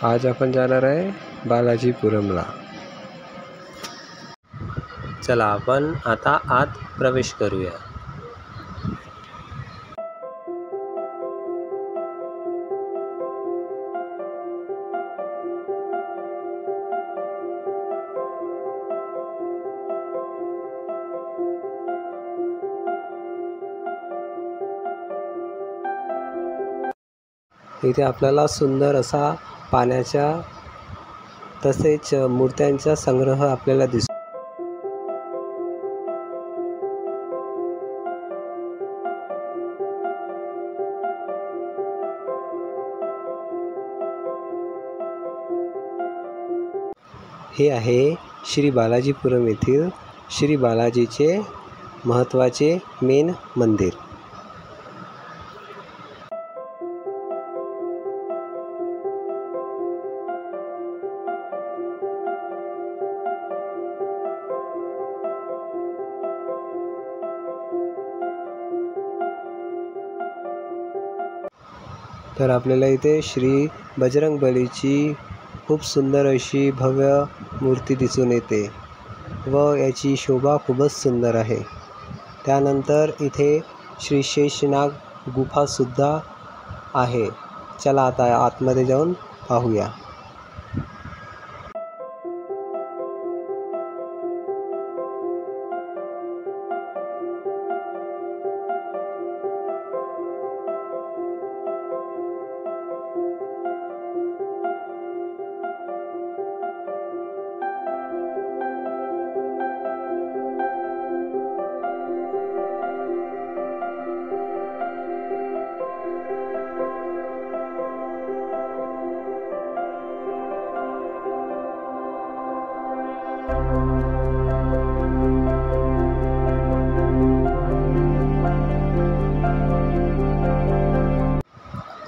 आज आपण जाणार आहे बालाजीपुरमला। चला आपण आता आत प्रवेश करूया। इथे आपल्याला सुंदर असा पाण्याचा तसेच मूर्त्यांचा संग्रह आपल्याला दिसतो। हे आहे श्री बालाजीपुरम येथील श्री बालाजीचे महत्त्वाचे मेन मंदिर। तर आपल्याला इथे श्री बजरंगबलीची खूप सुंदर अशी भव्य मूर्ती दिसून येते व याची शोभा खूपच सुंदर आहे। त्यानंतर इथे श्री शेषनाग गुफासुद्धा आहे। चला आता आतमध्ये जाऊन पाहूया।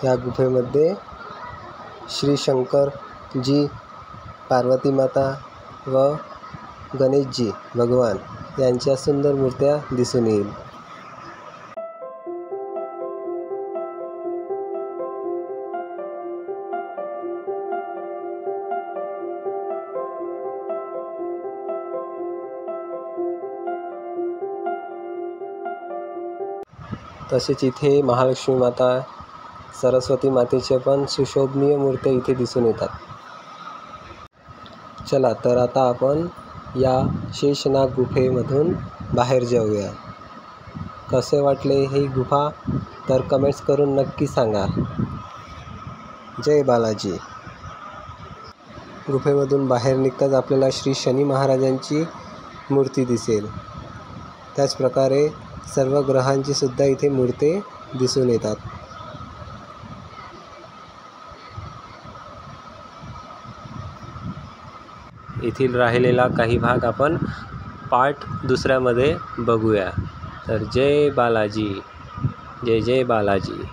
या गुफेमध्ये श्री शंकर जी, पार्वती माता व गणेशजी भगवान यांच्या सुंदर मूर्त्या दिसून येईल। तसेच इथे महालक्ष्मी माता, सरस्वती मातेच्या पण सुशोभनीय मूर्त्या इथे दिसून येतात। चला तर आता आपण या शेषनाग गुफेमधून बाहेर जाऊया। कसे वाटले ही गुफा तर कमेंट्स करून नक्की सांगा। जय बालाजी। गुफेमधून बाहेर निघताच आपल्याला श्री शनी महाराजांची मूर्ती दिसेल। त्याचप्रकारे सर्व ग्रहांची सुद्धा इथे मूर्ती दिसून येतात। येथील राहिलेला काही भाग आपण पार्ट दुसऱ्यामध्ये बघूया। तर जय बालाजी, जय जय बालाजी।